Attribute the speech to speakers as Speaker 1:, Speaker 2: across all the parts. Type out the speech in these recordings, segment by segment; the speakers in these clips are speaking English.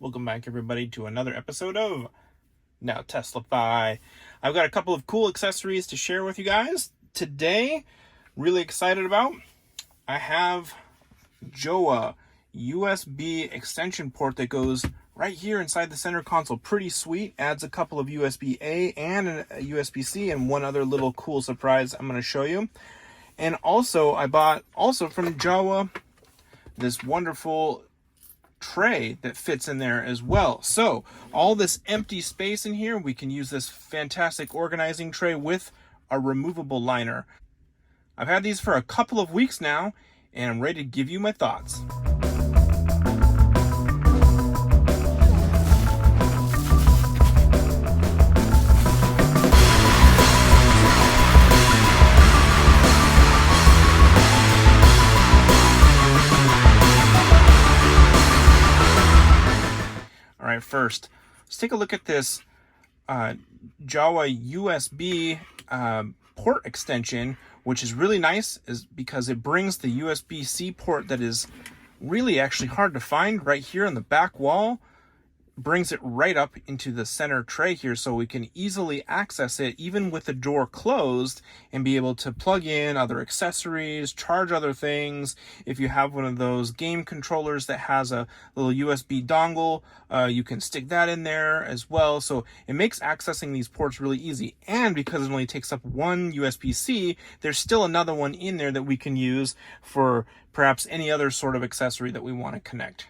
Speaker 1: Welcome back, everybody, to another episode of Now Teslify. I've got a couple of cool accessories to share with you guys today. Really excited about. I have Jowua USB extension port that goes right here inside the center console. Pretty sweet. Adds a couple of USB-A and a USB-C and one other little cool surprise I'm going to show you. And also, I bought from Jowua this wonderful tray that fits in there as well. So all this empty space in here, we can use this fantastic organizing tray with a removable liner. I've had these for a couple of weeks now, and I'm ready to give you my thoughts. All right, first, let's take a look at this Jowua USB port extension, which is really nice because it brings the USB-C port that is really actually hard to find right here on the back wall. Brings it right up into the center tray here, so we can easily access it even with the door closed and be able to plug in other accessories, charge other things. If you have one of those game controllers that has a little USB dongle, you can stick that in there as well. So it makes accessing these ports really easy. And because it only takes up one USB-C, there's still another one in there that we can use for perhaps any other sort of accessory that we want to connect.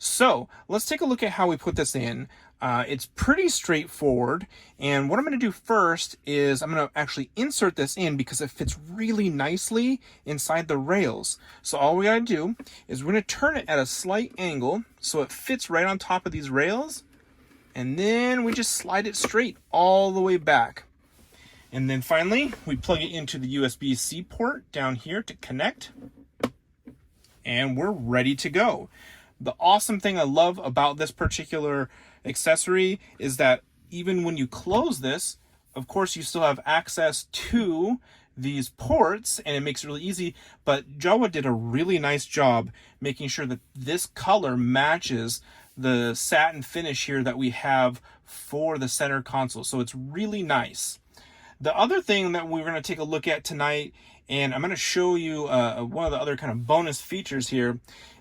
Speaker 1: So let's take a look at how we put this in. It's pretty straightforward, and what I'm going to do first is I'm going to actually insert this in because it fits really nicely inside the rails. So all we got to do is we're going to turn it at a slight angle so it fits right on top of these rails, and then we just slide it straight all the way back. And then finally we plug it into the USB-C port down here to connect, and we're ready to go. The awesome thing I love about this particular accessory is that even when you close this, of course, you still have access to these ports, and it makes it really easy. But Jowua did a really nice job making sure that this color matches the satin finish here that we have for the center console. So it's really nice. The other thing that we're going to take a look at tonight, and I'm going to show you one of the other kind of bonus features here,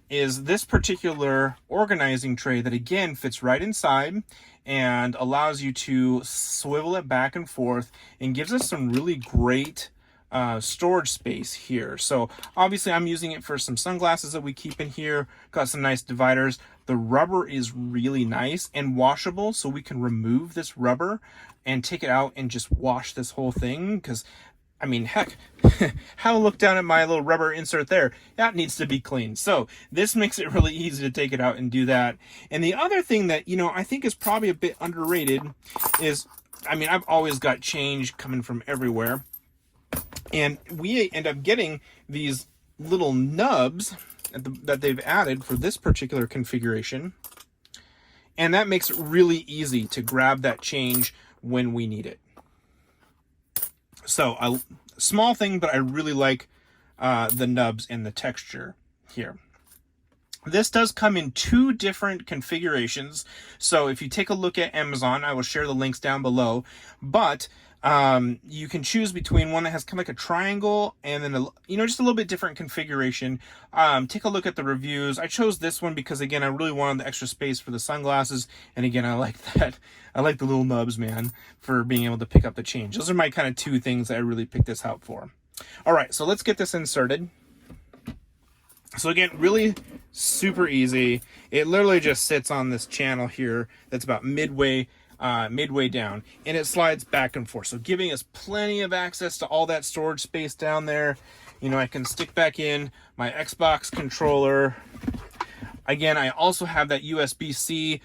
Speaker 1: is this particular organizing tray that again fits right inside and allows you to swivel it back and forth and gives us some really great storage space here. So obviously I'm using it for some sunglasses that we keep in here. Got some nice dividers. The rubber is really nice and washable, so we can remove this rubber and take it out and just wash this whole thing, because I mean, heck, have a look down at my little rubber insert there. That needs to be cleaned. So this makes it really easy to take it out and do that. And the other thing that, I think is probably a bit underrated is, I've always got change coming from everywhere. And we end up getting these little nubs that they've added for this particular configuration. And that makes it really easy to grab that change when we need it. So a small thing, but I really like the nubs and the texture here. This does come in two different configurations. So if you take a look at Amazon, I will share the links down below. But you can choose between one that has kind of like a triangle and then just a little bit different configuration. Take a look at the reviews. I chose this one because again, I really wanted the extra space for the sunglasses, and again, I like that. I like the little nubs, man, for being able to pick up the change. Those are my kind of two things that I really picked this out for. All right, so let's get this inserted. So again, really super easy. It literally just sits on this channel here that's about midway down, and it slides back and forth, so giving us plenty of access to all that storage space down there. I can stick back in my Xbox controller. Again, I also have that USB-C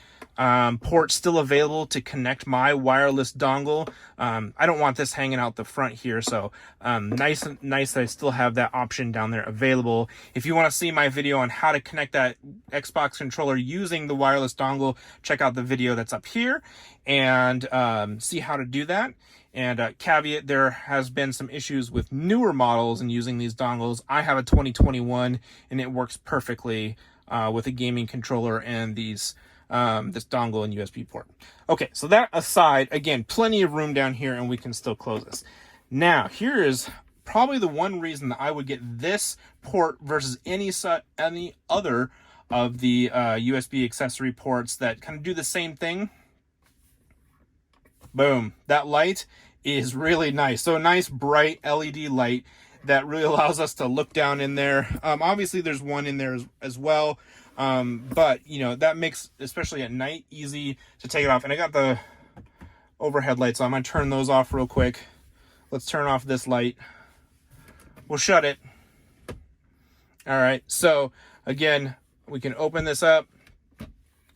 Speaker 1: port still available to connect my wireless dongle. I don't want this hanging out the front here, so nice that I still have that option down there available. If you want to see my video on how to connect that Xbox controller using the wireless dongle, check out the video that's up here and see how to do that. And caveat, there has been some issues with newer models and using these dongles. I have a 2021 and it works perfectly with a gaming controller and these this dongle and USB port. Okay, so that aside, again, plenty of room down here and we can still close this. Now, here is probably the one reason that I would get this port versus any other of the USB accessory ports that kind of do the same thing. Boom, that light is really nice. So a nice bright LED light that really allows us to look down in there. Obviously there's one in there as well, but you know, that makes, especially at night, easy to take it off. And I got the overhead lights on. I'm gonna turn those off real quick. Let's turn off this light. We'll shut it. All right, so again, we can open this up,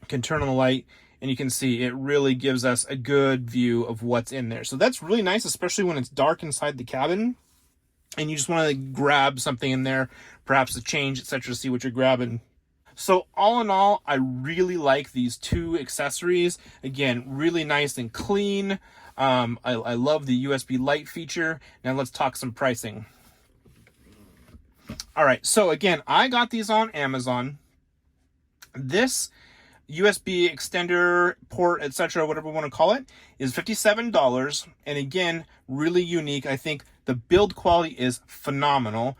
Speaker 1: can turn on the light, and you can see it really gives us a good view of what's in there. So that's really nice, especially when it's dark inside the cabin and you just want to grab something in there, perhaps a change, etc., to see what you're grabbing. So all in all, I really like these two accessories. Again, really nice and clean. I love the USB light feature. Now let's talk some pricing. All right, so again, I got these on Amazon. This USB extender port, etc., whatever you want to call it, is $57. And again, really unique. I think the build quality is phenomenal.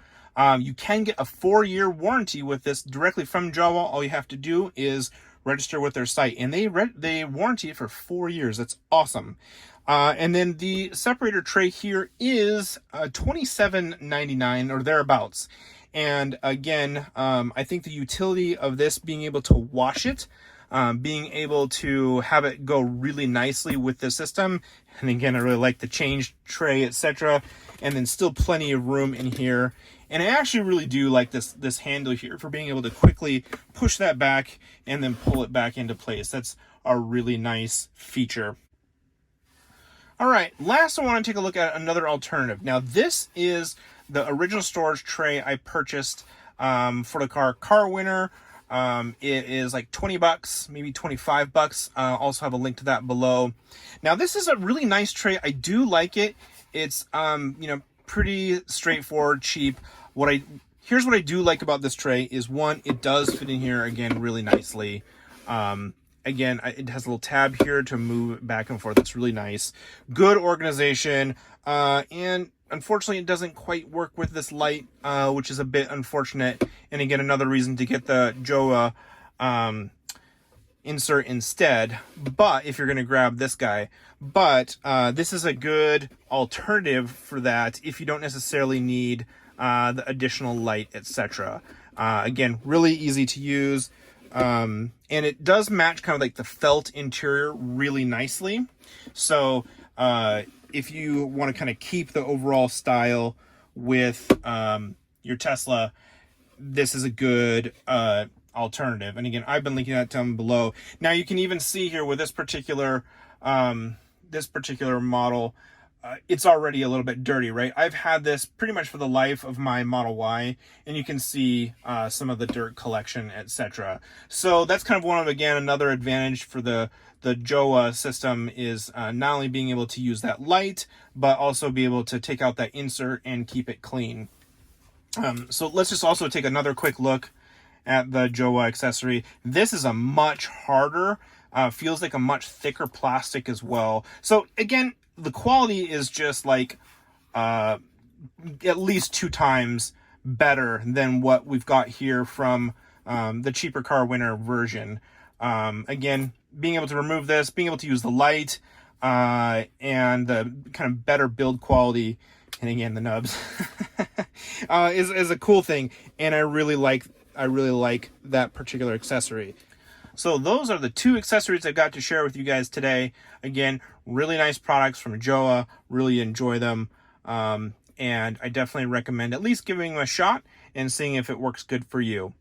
Speaker 1: You can get a 4-year warranty with this directly from Jowua. All you have to do is register with their site, and they warranty it for 4 years. That's awesome. And then the separator tray here is $27.99 or thereabouts. And again, I think the utility of this, being able to wash it, being able to have it go really nicely with the system, and again, I really like the change tray, etc., and then still plenty of room in here. And I actually really do like this handle here for being able to quickly push that back and then pull it back into place. That's a really nice feature. All right, last I want to take a look at another alternative. Now this is the original storage tray I purchased for the car winner. It is like 20 bucks, maybe 25 bucks. Also have a link to that below. Now this is a really nice tray. I do like it. It's you know, pretty straightforward, cheap. Here's what I do like about this tray is, one, it does fit in here again really nicely. Again, it has a little tab here to move back and forth. That's really nice. Good organization. And unfortunately, it doesn't quite work with this light, which is a bit unfortunate. And again, another reason to get the Jowua insert instead. But if you're going to grab this guy, but this is a good alternative for that if you don't necessarily need the additional light, etc. Again, really easy to use. And it does match kind of like the felt interior really nicely. So if you want to kind of keep the overall style with your Tesla, this is a good alternative. And again, I've been linking that down below. Now you can even see here with this particular model, it's already a little bit dirty, right? I've had this pretty much for the life of my Model Y, and you can see some of the dirt collection, etc. So that's kind of one of, again, another advantage for the Jowua system is not only being able to use that light, but also be able to take out that insert and keep it clean. So let's just also take another quick look at the Jowua accessory. This is a much harder, feels like a much thicker plastic as well. So again, the quality is just like at least 2 times better than what we've got here from the cheaper car winner version. Again, being able to remove this, being able to use the light, and the kind of better build quality, and again the nubs is a cool thing, and I really like that particular accessory. So those are the 2 accessories I've got to share with you guys today. Again, really nice products from Jowua. Really enjoy them. And I definitely recommend at least giving them a shot and seeing if it works good for you.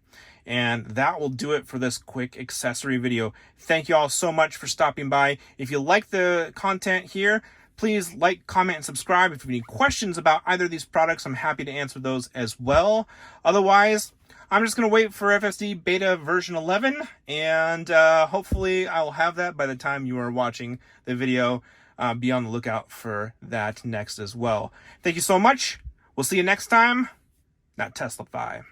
Speaker 1: And that will do it for this quick accessory video. Thank you all so much for stopping by. If you like the content here, please like, comment, and subscribe. If you have any questions about either of these products, I'm happy to answer those as well. Otherwise, I'm just going to wait for FSD beta version 11, and hopefully I'll have that by the time you are watching the video. Be on the lookout for that next as well. Thank you so much. We'll see you next time. Not Tesla 5.